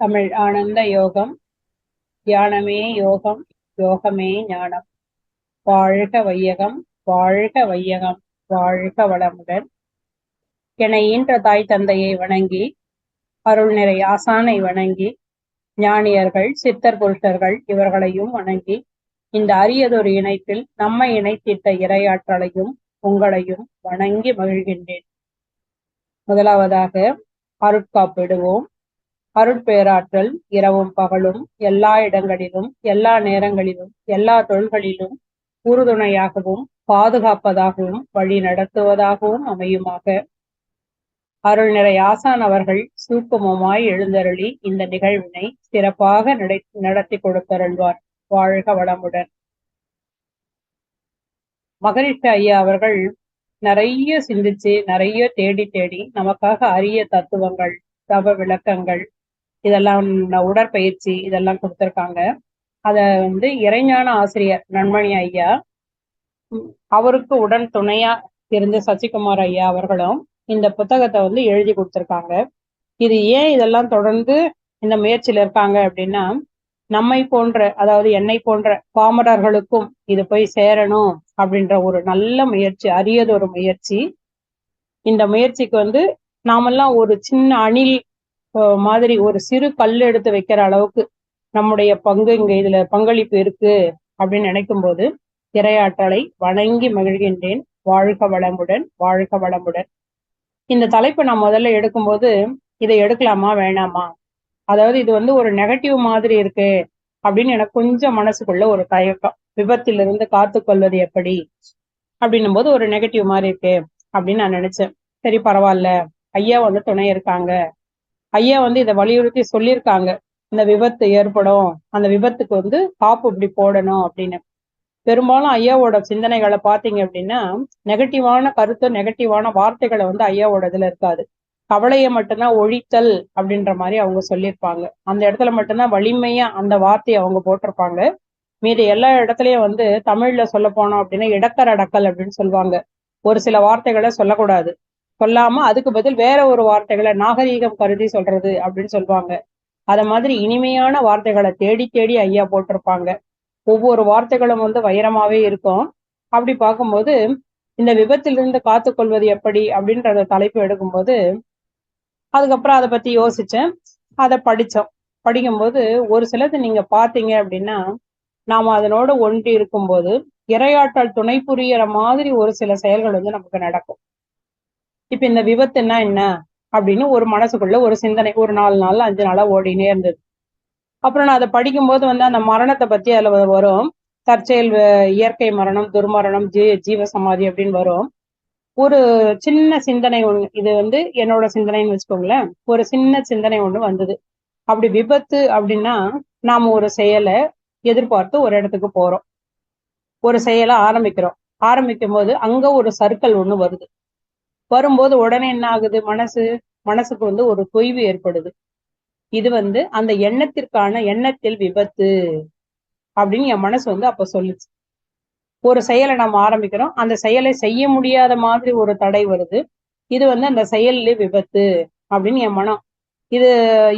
தமிழ் ஆனந்த யோகம். தியானமே யோகம், யோகமே ஞானம். வாழ்க வையகம், வாழ்க வையகம், வாழ்க வளமுடன். என ஈன்ற தாய் தந்தையை வணங்கி, அருள் நிறை ஆசானை வணங்கி, ஞானியர்கள் சித்தர் புருஷர்கள் இவர்களையும் வணங்கி, இந்த அரியதொரு இணைப்பில் நம்மை இணைத்திட்ட இறையாற்றலையும் உங்களையும் வணங்கி மகிழ்கின்றேன். முதலாவதாக அருட்காப்பிடுவோம். அருட்பேராற்றல் இரவும் பகலும் எல்லா இடங்களிலும் எல்லா நேரங்களிலும் எல்லா தொழில்களிலும் உறுதுணையாகவும் பாதுகாப்பதாகவும் வழி நடத்துவதாகவும் அமையுமாக. அருள் நிறை ஆசான் அவர்கள் சூக்குமமாய் எழுந்தருளி இந்த நிகழ்வினை சிறப்பாக நடத்தி கொடுத்தருள்வார். வாழ்க வளமுடன். மகரிஷி ஐயா அவர்கள் நிறைய சிந்திச்சு நிறைய தேடி தேடி நமக்காக அரிய தத்துவங்கள், தவ விளக்கங்கள், இதெல்லாம் உடற்பயிற்சி இதெல்லாம் கொடுத்திருக்காங்க. அத இறைஞான ஆசிரியர் நன்மணி ஐயா, அவருக்கு உடன் துணையா இருந்த சசிகுமார் ஐயா அவர்களும் இந்த புத்தகத்தை எழுதி கொடுத்திருக்காங்க. இது ஏன் இதெல்லாம் தொடர்ந்து இந்த முயற்சியில இருக்காங்க அப்படின்னா, நம்மை போன்ற, அதாவது என்னை போன்ற பாமரர்களுக்கும் இது போய் சேரணும் அப்படின்ற ஒரு நல்ல முயற்சி, அரியதொரு முயற்சி. இந்த முயற்சிக்கு நாமெல்லாம் ஒரு சின்ன அணில் மாதிரி ஒரு சிறு கல் எடுத்து வைக்கிற அளவுக்கு நம்முடைய பங்கு இதுல பங்களிப்பு இருக்கு அப்படின்னு நினைக்கும் போது இறையாற்றலை வணங்கி மகிழ்கின்றேன். வாழ்க வளமுடன், வாழ்க வளமுடன். இந்த தலைப்பை நான் முதல்ல எடுக்கும்போது இதை எடுக்கலாமா வேணாமா, அதாவது இது ஒரு நெகட்டிவ் மாதிரி இருக்கு அப்படின்னு எனக்கு கொஞ்சம் மனசுக்குள்ள ஒரு தயக்கம். விபத்திலிருந்து காத்து கொள்வது எப்படி அப்படின்னும் போது ஒரு நெகட்டிவ் மாதிரி இருக்கு அப்படின்னு நான் நினைச்சேன். சரி பரவாயில்ல, ஐயா துணை இருக்காங்க, ஐயா இதை வலியுறுத்தி சொல்லியிருக்காங்க, இந்த விபத்து ஏற்படும், அந்த விபத்துக்கு காப்பு இப்படி போடணும் அப்படின்னு. பெரும்பாலும் ஐயாவோட சிந்தனைகளை பார்த்தீங்க அப்படின்னா நெகட்டிவான கருத்து, நெகட்டிவான வார்த்தைகளை ஐயாவோட இதுல இருக்காது. கவலையை மட்டும்தான் ஒழித்தல் அப்படின்ற மாதிரி அவங்க சொல்லியிருப்பாங்க. அந்த இடத்துல மட்டும்தான் வலிமையா அந்த வார்த்தையை அவங்க போட்டிருப்பாங்க. மீது எல்லா இடத்துலயும் தமிழ்ல சொல்ல போனோம் அப்படின்னா இடக்கர் அடக்கல் அப்படின்னு சொல்லுவாங்க. ஒரு சில வார்த்தைகளை சொல்லக்கூடாது, சொல்லாம அதுக்கு பதில் வேற ஒரு வார்த்தைகளை நாகரீகம் கருதி சொல்றது அப்படின்னு சொல்லுவாங்க. அத மாதிரி இனிமையான வார்த்தைகளை தேடி தேடி ஐயா போட்டிருப்பாங்க. ஒவ்வொரு வார்த்தைகளும் வைரமாவே இருக்கும். அப்படி பார்க்கும்போது இந்த விபத்திலிருந்து காத்துக்கொள்வது எப்படி அப்படின்றத தலைப்பு எடுக்கும்போது அதுக்கப்புறம் அதை பத்தி யோசிச்சேன். அதை படிக்கும்போது ஒரு சிலது நீங்க பாத்தீங்க அப்படின்னா, நாம அதனோட ஒன்றி இருக்கும்போது இரையாற்றல் துணை புரியற மாதிரி ஒரு சில செயல்கள் நமக்கு நடக்கும். இப்ப இந்த விபத்துன்னா என்ன அப்படின்னு ஒரு மனசுக்குள்ள ஒரு சிந்தனை ஒரு 4 நாள் 5 நாளா ஓடினே இருந்தது. அப்புறம் நான் அதை படிக்கும்போது அந்த மரணத்தை பத்தி அதுல வரும். தற்செயல் இயற்கை மரணம், துர்மரணம், ஜீவ சமாதி அப்படின்னு வரும். ஒரு சின்ன சிந்தனை ஒண்ணு, இது என்னோட சிந்தனைன்னு வச்சுக்கோங்களேன், ஒரு சின்ன சிந்தனை ஒண்ணு வந்தது. அப்படி விபத்து அப்படின்னா நாம ஒரு செயலை எதிர்பார்த்து ஒரு இடத்துக்கு போறோம், ஒரு செயலை ஆரம்பிக்கும் போது அங்க ஒரு சர்க்கிள் ஒண்ணு வருது. வரும்போது உடனே என்ன ஆகுது, மனசுக்கு ஒரு தொய்வு ஏற்படுது. இது அந்த எண்ணத்தில் விபத்து அப்படின்னு என் மனசு அப்ப சொல்லுச்சு. ஒரு செயலை நம்ம ஆரம்பிக்கிறோம், அந்த செயலை செய்ய முடியாத மாதிரி ஒரு தடை வருது. இது அந்த செயல்ல விபத்து அப்படின்னு என் மனம்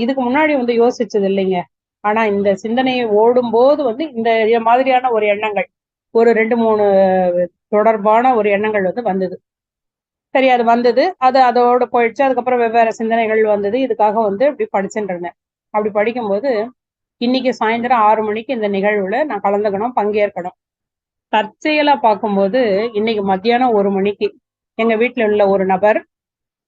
இதுக்கு முன்னாடி யோசிச்சது இல்லைங்க. ஆனா இந்த சிந்தனையை ஓடும் போது இந்த மாதிரியான ஒரு எண்ணங்கள், ஒரு 2-3 தொடர்பான ஒரு எண்ணங்கள் வந்தது. சரி, அது வந்தது, அது அதோட போயிடுச்சு. அதுக்கப்புறம் வெவ்வேறு சிந்தனைகள் வந்தது. இதுக்காக இப்படி படிச்சுட்டு இருந்தேன். அப்படி படிக்கும்போது இன்னைக்கு சாயந்தரம் 6 மணிக்கு இந்த நிகழ்வுல நான் கலந்துக்கணும், பங்கேற்கணும். தற்செயலா பார்க்கும்போது இன்னைக்கு மத்தியானம் 1 மணிக்கு எங்க வீட்டுல உள்ள ஒரு நபர்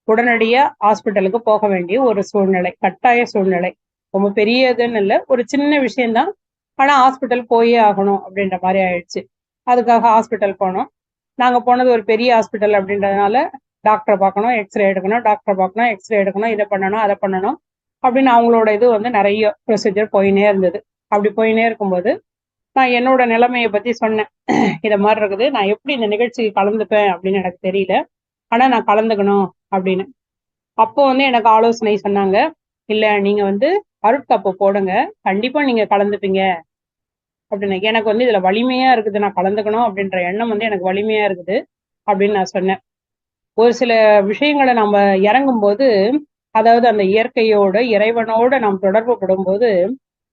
உடனடியா ஹாஸ்பிட்டலுக்கு போக வேண்டிய ஒரு சூழ்நிலை, கட்டாய சூழ்நிலை. ரொம்ப பெரியதுன்னு இல்லை, ஒரு சின்ன விஷயம்தான், ஆனா ஹாஸ்பிட்டல் போயே ஆகணும் அப்படின்ற மாதிரி ஆயிடுச்சு. அதுக்காக ஹாஸ்பிட்டல் போனோம். நாங்க போனது ஒரு பெரிய ஹாஸ்பிட்டல் அப்படின்றதுனால டாக்டரை பார்க்கணும், எக்ஸ்ரே எடுக்கணும், இதை பண்ணணும், அதை பண்ணணும் அப்படின்னு அவங்களோட இது நிறைய ப்ரொசீஜர் போயினே இருந்தது. அப்படி போயினே இருக்கும்போது நான் என்னோட நிலைமையை பத்தி சொன்னேன். இதை மாதிரி இருக்குது, நான் எப்படி இந்த நிகழ்ச்சிக்கு கலந்துப்பேன் அப்படின்னு எனக்கு தெரியல, ஆனா நான் கலந்துக்கணும் அப்படின்னு. அப்போ எனக்கு ஆலோசனை சொன்னாங்க, இல்ல நீங்க அருட்காப்பு போடுங்க, கண்டிப்பா நீங்க கலந்துப்பீங்க அப்படின்னு. எனக்கு இதுல வலிமையா இருக்குது, நான் கலந்துக்கணும் அப்படின்ற எண்ணம் எனக்கு வலிமையா இருக்குது அப்படின்னு நான் சொன்னேன். ஒரு சில விஷயங்களை நம்ம இறங்கும் போது அதாவது அந்த இயற்கையோட இறைவனோட நாம் தொடர்பு படும்போது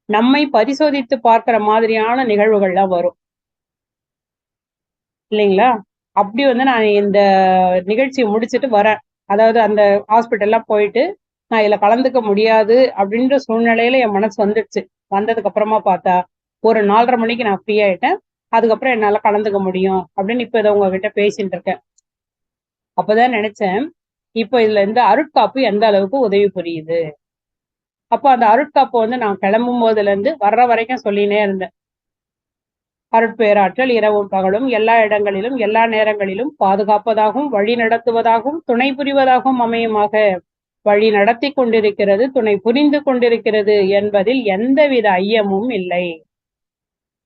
நம்மை பரிசோதித்து பார்க்கிற மாதிரியான நிகழ்வுகள்லாம் வரும் இல்லைங்களா? அப்படி வந்து நான் இந்த நிகழ்ச்சியை முடிச்சுட்டு வரேன். அதாவது அந்த ஹாஸ்பிட்டல்லாம் போயிட்டு நான் இதுல கலந்துக்க முடியாது அப்படின்ற சூழ்நிலையில என் மனசு வந்துடுச்சு. வந்ததுக்கு அப்புறமா பார்த்தா ஒரு 4:30 மணிக்கு நான் ஃப்ரீ ஆயிட்டேன். அதுக்கப்புறம் என்னால கலந்துக்க முடியும் அப்படின்னு இப்ப இதை உங்ககிட்ட பேசிட்டு இருக்கேன். அப்பதான் நினைச்சேன், இப்ப இதுல இருந்து அருட்காப்பு எந்த அளவுக்கு உதவி புரியுது. அப்போ அந்த அருட்காப்பு வந்து நான் கிளம்பும் போதுல இருந்து வர்ற வரைக்கும் சொல்லினே இருந்தேன். அருட்பேராற்றல் இரவும் பகலும் எல்லா இடங்களிலும் எல்லா நேரங்களிலும் பாதுகாப்பதாகவும் வழி நடத்துவதாகவும் துணை புரிவதாகவும் அமையுமாக. வழி நடத்தி கொண்டிருக்கிறது, துணை புரிந்து கொண்டிருக்கிறது என்பதில் எந்தவித ஐயமும் இல்லை.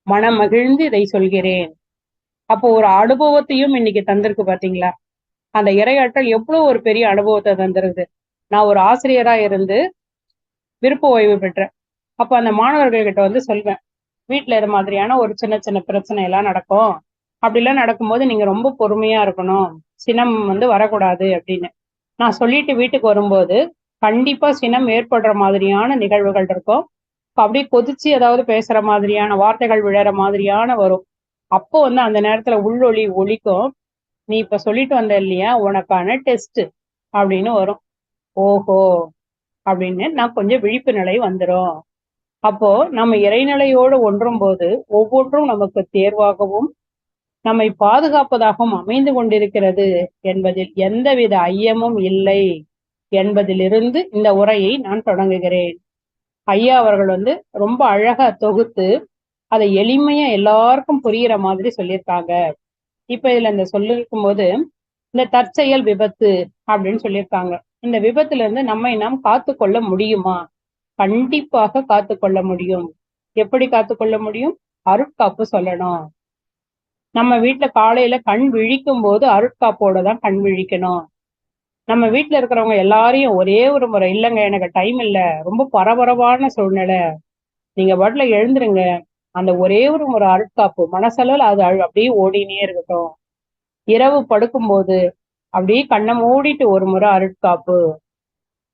மனம் மகிழ்ந்து இதை சொல்கிறேன். அப்போ ஒரு அனுபவத்தையும் இன்னைக்கு தந்திருக்கு பாத்தீங்களா? அந்த இறையாற்றல் எவ்வளவு ஒரு பெரிய அனுபவத்தை தந்திருக்கு. நான் ஒரு ஆசிரியரா இருந்து விருப்ப ஓய்வு பெற்றேன். அப்ப அந்த மாணவர்கள் கிட்ட வந்து சொல்வேன், வீட்டுல இது மாதிரியான ஒரு சின்ன சின்ன பிரச்சனை எல்லாம் நடக்கும். அப்படிலாம் நடக்கும்போது நீங்க ரொம்ப பொறுமையா இருக்கணும், சினம் வந்து வரக்கூடாது அப்படின்னு நான் சொல்லிட்டு வீட்டுக்கு வரும்போது கண்டிப்பா சினம் ஏற்படுற மாதிரியான நிகழ்வுகள் இருக்கும். அப்படியே கொதிச்சு ஏதாவது பேசுற மாதிரியான வார்த்தைகள் விழற மாதிரியான வரும். அப்போ வந்து அந்த நேரத்துல உள்ளொளி ஒலிக்கும், நீ இப்ப சொல்லிட்டு வந்த இல்லையா உனக்கான டெஸ்ட் அப்படின்னு வரும். ஓஹோ அப்படின்னு நான் கொஞ்சம் விழிப்பு நிலை வந்துடும். அப்போ நம்ம இறைநிலையோடு ஒன்றும் போது ஒவ்வொன்றும் நமக்கு தேர்வாகவும் நம்மை பாதுகாப்பதாகவும் அமைந்து கொண்டிருக்கிறது என்பதில் எந்தவித ஐயமும் இல்லை என்பதிலிருந்து இந்த உரையை நான் தொடங்குகிறேன். ஐயா அவர்கள் வந்து ரொம்ப அழகா தொகுத்து அதை எளிமையா எல்லாருக்கும் புரியிற மாதிரி சொல்லியிருக்காங்க. இப்ப இதுல இந்த சொல்லிருக்கும் போது இந்த தற்செயல் விபத்து அப்படின்னு சொல்லியிருக்காங்க. இந்த விபத்துல இருந்து நம்மை நாம் காத்து கொள்ள முடியுமா? கண்டிப்பாக காத்து கொள்ள முடியும். எப்படி காத்து கொள்ள முடியும்? அருட்காப்பு சொல்லணும். நம்ம வீட்டுல காலையில கண் விழிக்கும் போது அருட்காப்போட தான் கண் விழிக்கணும். நம்ம வீட்டுல இருக்கிறவங்க எல்லாரையும் ஒரே ஒரு முறை, இல்லைங்க எனக்கு டைம் இல்லை, ரொம்ப பரபரப்பான சூழ்நிலை, நீங்க பாட்டுல எழுந்துருங்க, அந்த ஒரே ஒரு முறை அருட்காப்பு மனசளவில் அது அப்படியே ஓடினே இருக்கட்டும். இரவு படுக்கும்போது அப்படியே கண்ணை மூடிட்டு ஒரு முறை அருட்காப்பு.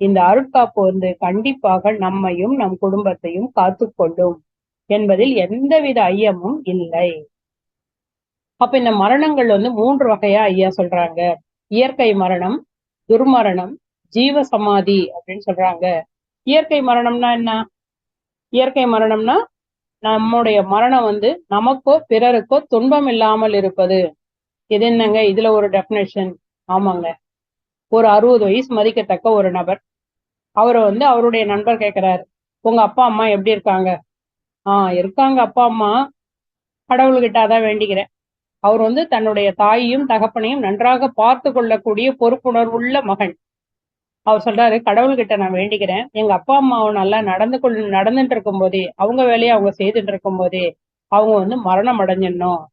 இந்த அருட்காப்பு வந்து கண்டிப்பாக நம்மையும் நம் குடும்பத்தையும் காத்து கொள்ளும் என்பதில் எந்தவித ஐயமும் இல்லை. அப்ப இந்த மரணங்கள் வந்து 3 வகையா ஐயா சொல்றாங்க. இயற்கை மரணம், துர்மரணம், ஜீவ சமாதி அப்படின்னு சொல்றாங்க. இயற்கை மரணம்னா என்ன? இயற்கை மரணம்னா நம்முடைய மரணம் வந்து நமக்கோ பிறருக்கோ துன்பம் இல்லாமல் இருப்பது. இது என்னங்க இதுல ஒரு டெபினேஷன்? ஆமாங்க, ஒரு 60 வயசு மதிக்கத்தக்க ஒரு நபர், அவரை வந்து அவருடைய நண்பர் கேட்கிறாரு, உங்க அப்பா அம்மா எப்படி இருக்காங்க? இருக்காங்க அப்பா அம்மா, கடவுள்கிட்ட அதான் வேண்டிக்கிறேன். அவர் வந்து தன்னுடைய தாயையும் தகப்பனையும் நன்றாக பார்த்து கொள்ளக்கூடிய பொறுப்புணர்வுள்ள மகன். அவர் சொல்றாரு, கடவுள்கிட்ட நான் வேண்டிக்கிறேன், எங்க அப்பா அம்மாவை நல்லா நடந்துட்டு இருக்கும் போதே, அவங்க வேலையை அவங்க செய்துட்டு இருக்கும் போதே அவங்க வந்து மரணம் அடைஞ்சிடணும்,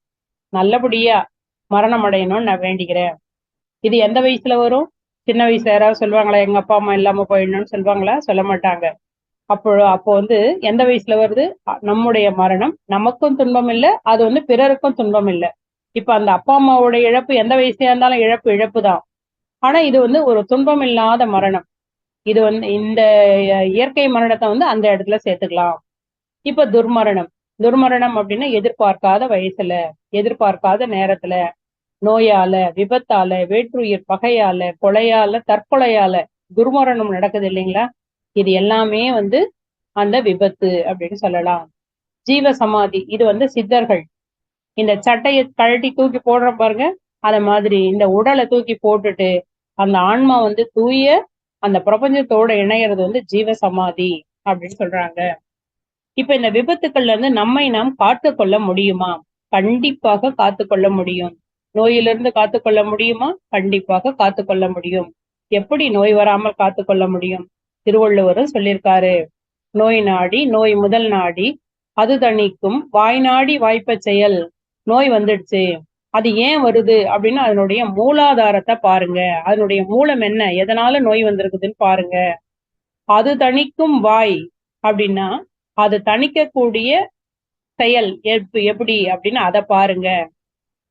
நல்லபடியா மரணம் அடையணும்னு நான் வேண்டிக்கிறேன். இது எந்த வயசுல வரும்? சின்ன வயசுல யாராவது சொல்லுவாங்களா எங்க அப்பா அம்மா இல்லாம போயிடணும்னு சொல்லுவாங்களா? சொல்ல மாட்டாங்க. அப்போ வந்து எந்த வயசுல வருது? நம்முடைய மரணம் நமக்கும் துன்பம் இல்லை, அது வந்து பிறருக்கும் துன்பம் இல்லை. இப்ப அந்த அப்பா அம்மாவோட இழப்பு எந்த வயசுல இருந்தாலும் இழப்பு தான். ஆனா இது வந்து ஒரு துன்பம் இல்லாத மரணம். இது வந்து இந்த இயற்கை மரணத்தை வந்து அந்த இடத்துல சேர்த்துக்கலாம். இப்ப துர்மரணம். துர்மரணம் அப்படின்னா எதிர்பார்க்காத வயசுல, எதிர்பார்க்காத நேரத்துல, நோயால, விபத்தால, வேற்றுயிர் பகையால, கொலையால, தற்கொலையால துர்மரணம் நடக்குது இல்லைங்களா? இது எல்லாமே வந்து அந்த விபத்து அப்படின்னு சொல்லலாம். ஜீவ சமாதி, இது வந்து சித்தர்கள் இந்த சட்டையை கழட்டி தூக்கி போடுற பாருங்க, அத மாதிரி இந்த உடலை தூக்கி போட்டுட்டு அந்த ஆன்மா வந்து தூய அந்த பிரபஞ்சத்தோட இணையறது வந்து ஜீவ சமாதி அப்படின்னு சொல்றாங்க. இப்ப இந்த விபத்துக்கள்ல இருந்து நம்மை நாம் காத்து கொள்ள முடியுமா? கண்டிப்பாக காத்து கொள்ள முடியும். நோயிலிருந்து காத்து கொள்ள முடியுமா? கண்டிப்பாக காத்து கொள்ள முடியும். எப்படி நோய் வராமல் காத்து கொள்ள முடியும்? திருவள்ளுவரும் சொல்லியிருக்காரு, நோய் நாடி நோய் முதல் நாடி அது தணிக்கும் வாய் நாடி வாய்ப்ப செயல். நோய் வந்துடுச்சு, அது ஏன் வருது அப்படின்னு அதனுடைய மூலாதாரத்தை பாருங்க, அதனுடைய மூலம் என்ன, எதனால நோய் வந்திருக்குதுன்னு பாருங்க. அது தணிக்கும் வாய் அப்படின்னா அது தணிக்கக்கூடிய செயல் எப்படி அப்படின்னு அதை பாருங்க.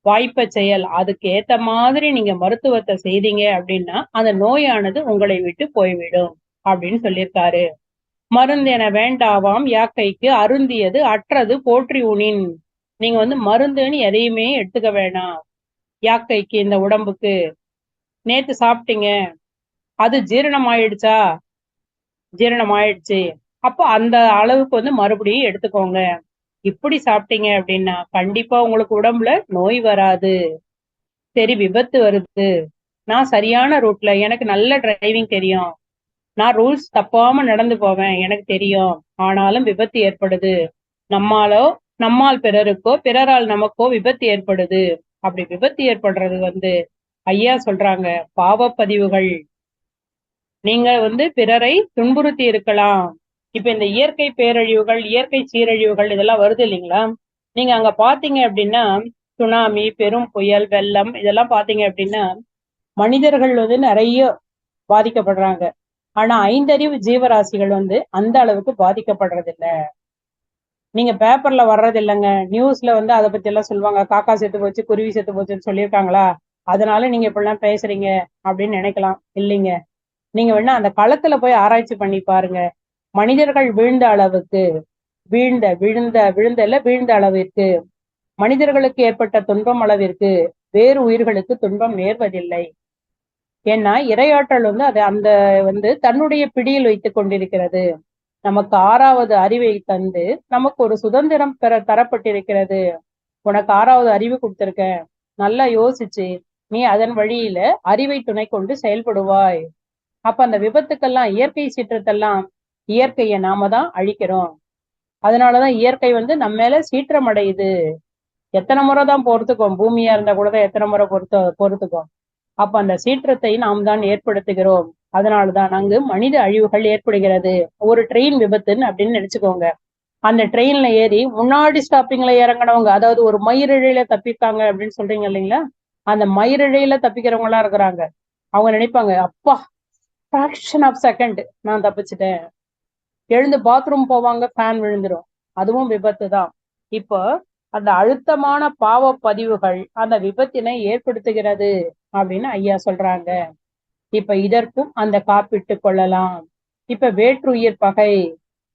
வாய்ப்ப செயல், அதுக்கு ஏத்த மாதிரி நீங்க மருத்துவத்தை செய்தீங்க அப்படின்னா அந்த நோயானது உங்களை விட்டு போய்விடும். அப்படின்னு சொல்லியிருக்காரு. மருந்தென வேண்டாவாம் யாக்கைக்கு அருந்தியது அற்றது போற்றி உனின். நீங்க வந்து மருந்துன்னு எதையுமே எடுத்துக்க வேணாம். யாக்கைக்கு இந்த உடம்புக்கு நேத்து சாப்பிட்டீங்க, அது ஜீரணம் ஆயிடுச்சா? ஜீரணம் ஆயிடுச்சு. அப்போ அந்த அளவுக்கு வந்து மறுபடியும் எடுத்துக்கோங்க. இப்படி சாப்பிட்டீங்க அப்படின்னா கண்டிப்பா உங்களுக்கு உடம்புல நோய் வராது. சரி, விபத்து வருது, நான் சரியான ரூட்ல, எனக்கு நல்ல டிரைவிங் தெரியும், நான் ரூல்ஸ் தப்பாம நடந்து போவேன், எனக்கு தெரியும், ஆனாலும் விபத்து ஏற்படுது. நம்மாலோ, நம்மால் பிறருக்கோ, பிறரால் நமக்கோ விபத்து ஏற்படுது. அப்படி விபத்து ஏற்படுறது வந்து ஐயா சொல்றாங்க பாவப்பதிவுகள். நீங்க வந்து பிறரை துன்புறுத்தி இருக்கலாம். இப்ப இந்த இயற்கை பேரழிவுகள், இயற்கை சீரழிவுகள் இதெல்லாம் வருது இல்லைங்களா? நீங்க அங்க பாத்தீங்க அப்படின்னா சுனாமி, பெரும் புயல், வெள்ளம் இதெல்லாம் பாத்தீங்க அப்படின்னா மனிதர்கள் வந்து நிறைய பாதிக்கப்படுறாங்க. ஆனா ஐந்தறிவு ஜீவராசிகள் வந்து அந்த அளவுக்கு பாதிக்கப்படுறது இல்ல. நீங்க பேப்பர்ல வர்றது இல்லைங்க, நியூஸ்ல வந்து அதை பத்தி எல்லாம் சொல்லுவாங்க, காக்கா செத்து போச்சு, குருவி செத்து போச்சுன்னு சொல்லியிருக்காங்களா, அதனால நீங்க இப்படிலாம் பேசுறீங்க அப்படின்னு நினைக்கலாம். இல்லைங்க, நீங்க வேணா அந்த களத்துல போய் ஆராய்ச்சி பண்ணி பாருங்க. மனிதர்கள் வீழ்ந்த அளவுக்கு, வீழ்ந்த அளவிற்கு, மனிதர்களுக்கு ஏற்பட்ட துன்பம் அளவிற்கு வேறு உயிர்களுக்கு துன்பம் நேர்வதில்லை. ஏன்னா இரையாற்றல் வந்து அது அந்த வந்து தன்னுடைய பிடியில் வைத்துக் கொண்டிருக்கிறது. நமக்கு 6வது அறிவை தந்து நமக்கு ஒரு சுதந்திரம் தரப்பட்டிருக்கிறது. உனக்கு 6வது அறிவு கொடுத்திருக்க, நல்லா யோசிச்சு நீ அதன் வழியில அறிவை துணை கொண்டு செயல்படுவாய். அப்ப அந்த விபத்துக்கெல்லாம், இயற்கை சீற்றத்தெல்லாம், இயற்கையை நாம தான் அழிக்கிறோம். அதனாலதான் இயற்கை வந்து நம்ம மேல சீற்றம் அடையுது. எத்தனை முறை தான் பொறுத்துக்கும், பூமியா இருந்தா கூட தான் எத்தனை முறை பொறுத்துக்கும். அப்ப அந்த சீற்றத்தை நாம் தான் ஏற்படுத்துகிறோம். அதனாலதான் அங்கு மனித அழிவுகள் ஏற்படுகிறது. ஒரு ட்ரெயின் விபத்துன்னு அப்படின்னு நினைச்சுக்கோங்க. அந்த ட்ரெயின்ல ஏறி முன்னாடி ஸ்டாப்பிங்ல இறங்கினவங்க, அதாவது ஒரு மயிரிழையில தப்பித்தாங்க அப்படின்னு சொல்றீங்க இல்லைங்களா, அந்த மயிரிழையில தப்பிக்கிறவங்க எல்லாம் இருக்கிறாங்க. அவங்க நினைப்பாங்க, அப்பா ஃபிராக்ஷன் ஆஃப் செகண்ட் நான் தப்பிச்சுட்டேன். எழுந்து பாத்ரூம் போவாங்க, ஃபேன் விழுந்துரும். அதுவும் விபத்து தான். இப்போ அந்த அழுத்தமான பாவ பதிவுகள் அந்த விபத்தினை ஏற்படுத்துகிறது அப்படின்னு ஐயா சொல்றாங்க. இப்ப இதற்கும் அந்த காப்பிட்டு கொள்ளலாம். இப்ப வேற்றுயிர் பகை,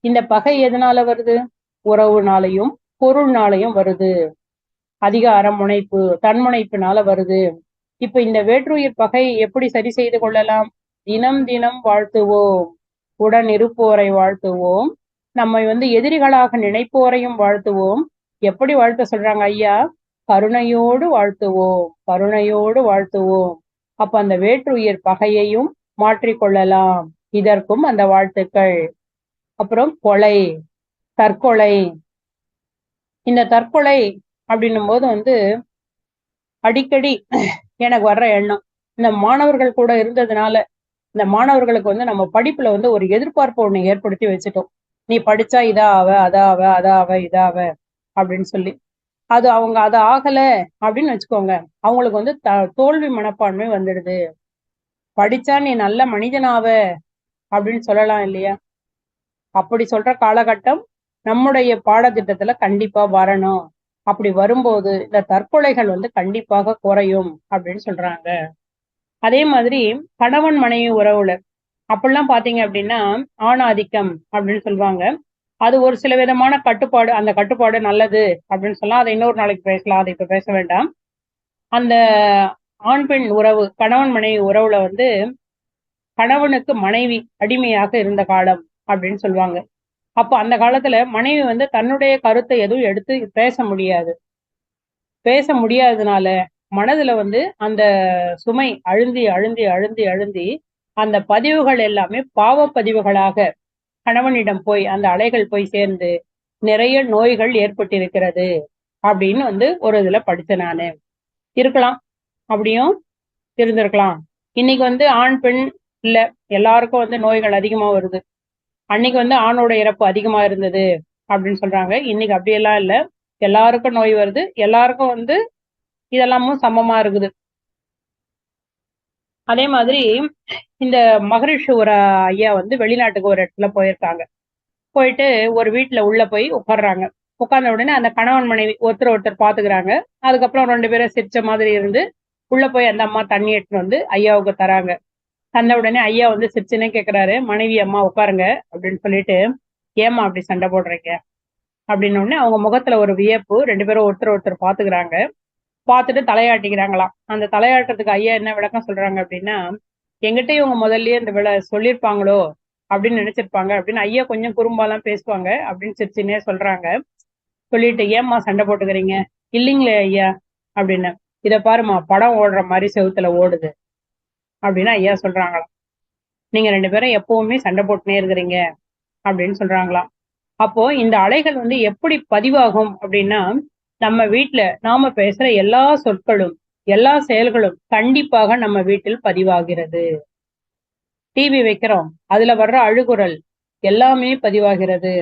இந்த பகை எதனால வருது? உறவுனாலையும் பொருள்னாலையும் வருது. அதிகார முனைப்பு, தன்முனைப்பினால வருது. இப்ப இந்த வேற்றுயிர் பகை எப்படி சரி செய்து கொள்ளலாம்? தினம் தினம் வாழ்த்துவோம், உடன் இருப்போரை வாழ்த்துவோம், நம்மை வந்து எதிரிகளாக நினைப்போரையும் வாழ்த்துவோம். எப்படி வாழ்த்த சொல்றாங்க ஐயா? கருணையோடு வாழ்த்துவோம், கருணையோடு வாழ்த்துவோம். அப்ப அந்த வேற்றுயிர் பகையையும் மாற்றிக்கொள்ளலாம். இதற்கும் அந்த வாழ்த்துக்கள். அப்புறம் கொலை, தற்கொலை. இந்த தற்கொலை அப்படின்னும் போது வந்து அடிக்கடி எனக்கு வர்ற எண்ணம், இந்த மாணவர்கள் கூட இருந்ததுனால இந்த மாணவர்களுக்கு வந்து நம்ம படிப்புல வந்து ஒரு எதிர்பார்ப்பு ஒண்ணு ஏற்படுத்தி வச்சுட்டோம். நீ படிச்சா இதா ஆவ, அதாவ, அதாவ, இதாவ அப்படின்னு சொல்லி. அது அவங்க அது ஆகல அப்படின்னு வச்சுக்கோங்க, அவங்களுக்கு வந்து தோல்வி மனப்பான்மை வந்துடுது. படிச்சா நீ நல்ல மனிதனாவ அப்படின்னு சொல்லலாம் இல்லையா? அப்படி சொல்ற காலகட்டம் நம்முடைய பாடத்திட்டத்துல கண்டிப்பா வரணும். அப்படி வரும்போது இந்த தற்கொலைகள் வந்து கண்டிப்பாக குறையும் அப்படின்னு சொல்றாங்க. அதே மாதிரி கணவன் மனைவி உறவுல அப்படிலாம் பாத்தீங்க அப்படின்னா ஆணாதிக்கம் அப்படின்னு சொல்லுவாங்க. அது ஒரு சில விதமான கட்டுப்பாடு, அந்த கட்டுப்பாடு நல்லது அப்படின்னு சொல்லலாம். அதை இன்னொரு நாளைக்கு பேசலாம், அதை இப்ப பேச வேண்டாம். அந்த ஆண் பெண் உறவு, கணவன் மனைவி உறவுல வந்து கணவனுக்கு மனைவி அடிமையாக இருந்த காலம் அப்படின்னு சொல்லுவாங்க. அப்ப அந்த காலத்துல மனைவி வந்து தன்னுடைய கருத்தை எதுவும் எடுத்து பேச முடியாததுனால மனதுல வந்து அந்த சுமை அழுந்தி அழுந்தி அழுந்தி அழுந்தி அந்த பதிவுகள் எல்லாமே பாவ பதிவுகளாக கணவனிடம் போய் அந்த அலைகள் போய் சேர்ந்து நிறைய நோய்கள் ஏற்பட்டிருக்கிறது அப்படின்னு வந்து ஒரு இதுல படிச்சேன் நானு. இருக்கலாம், அப்படியும் இருந்திருக்கலாம். இன்னைக்கு வந்து ஆண் பெண் இல்ல, எல்லாருக்கும் வந்து நோய்கள் அதிகமா வருது. அன்னைக்கு வந்து ஆணோட இறப்பு அதிகமா இருந்தது அப்படின்னு சொல்றாங்க. இன்னைக்கு அப்படியெல்லாம் இல்ல, எல்லாருக்கும் நோய் வருது, எல்லாருக்கும் வந்து இதெல்லாமும் சமமா இருக்குது. அதே மாதிரி இந்த மகரிஷி ஒரு ஐயா வந்து வெளிநாட்டுக்கு ஒரு இடத்துல போயிருக்காங்க. போயிட்டு ஒரு வீட்டுல உள்ள போய் உட்கார்றாங்க. உட்கார்ந்த உடனே அந்த கணவன் மனைவி ஒருத்தர் பாத்துக்கிறாங்க. அதுக்கப்புறம் 2 பேரும் சிரிச்ச மாதிரி இருந்து உள்ள போய் அந்த அம்மா தண்ணி எடுத்துட்டு வந்து ஐயாவுக்கு தராங்க. தந்த உடனே ஐயா வந்து சிரிச்சுன்னே கேட்கிறாரு, மனைவி அம்மா உட்காருங்க அப்படின்னு சொல்லிட்டு, ஏமா அப்படி சண்டை போடுறீங்க அப்படின்னு உடனே அவங்க முகத்துல ஒரு வியப்பு, 2 பேரும் ஒருத்தர் ஒருத்தர் பாத்துக்கிறாங்க. பார்த்துட்டு தலையாட்டிக்கிறாங்களாம். அந்த தலையாட்டுறதுக்கு ஐயா என்ன விளக்கம் சொல்றாங்க அப்படின்னா, எங்கிட்ட இவங்க முதல்லயே இந்த சொல்லியிருப்பாங்களோ அப்படின்னு நினைச்சிருப்பாங்க அப்படின்னு ஐயா கொஞ்சம் குறும்பாலாம் பேசுவாங்க அப்படின்னு சிரிச்சுன்னே சொல்றாங்க. சொல்லிட்டு ஏம்மா சண்டை போட்டுக்கிறீங்க? இல்லைங்களே ஐயா அப்படின்னு. இத பாருமா படம் ஓடுற மாதிரி செவுத்துல ஓடுது அப்படின்னு ஐயா சொல்றாங்களாம். நீங்க 2 பேரும் எப்பவுமே சண்டை போட்டுனே இருக்கிறீங்க அப்படின்னு சொல்றாங்களாம். அப்போ இந்த அலைகள் வந்து எப்படி பதிவாகும் அப்படின்னா, நம்ம வீட்டுல நாம பேசுற எல்லா சொற்களும் எல்லா செயல்களும் கண்டிப்பாக நம்ம வீட்டில் பதிவாகிறது. டிவி வைக்கிறோம், அதுல வர்ற அழுகுரல் எல்லாமே பதிவாகிறது.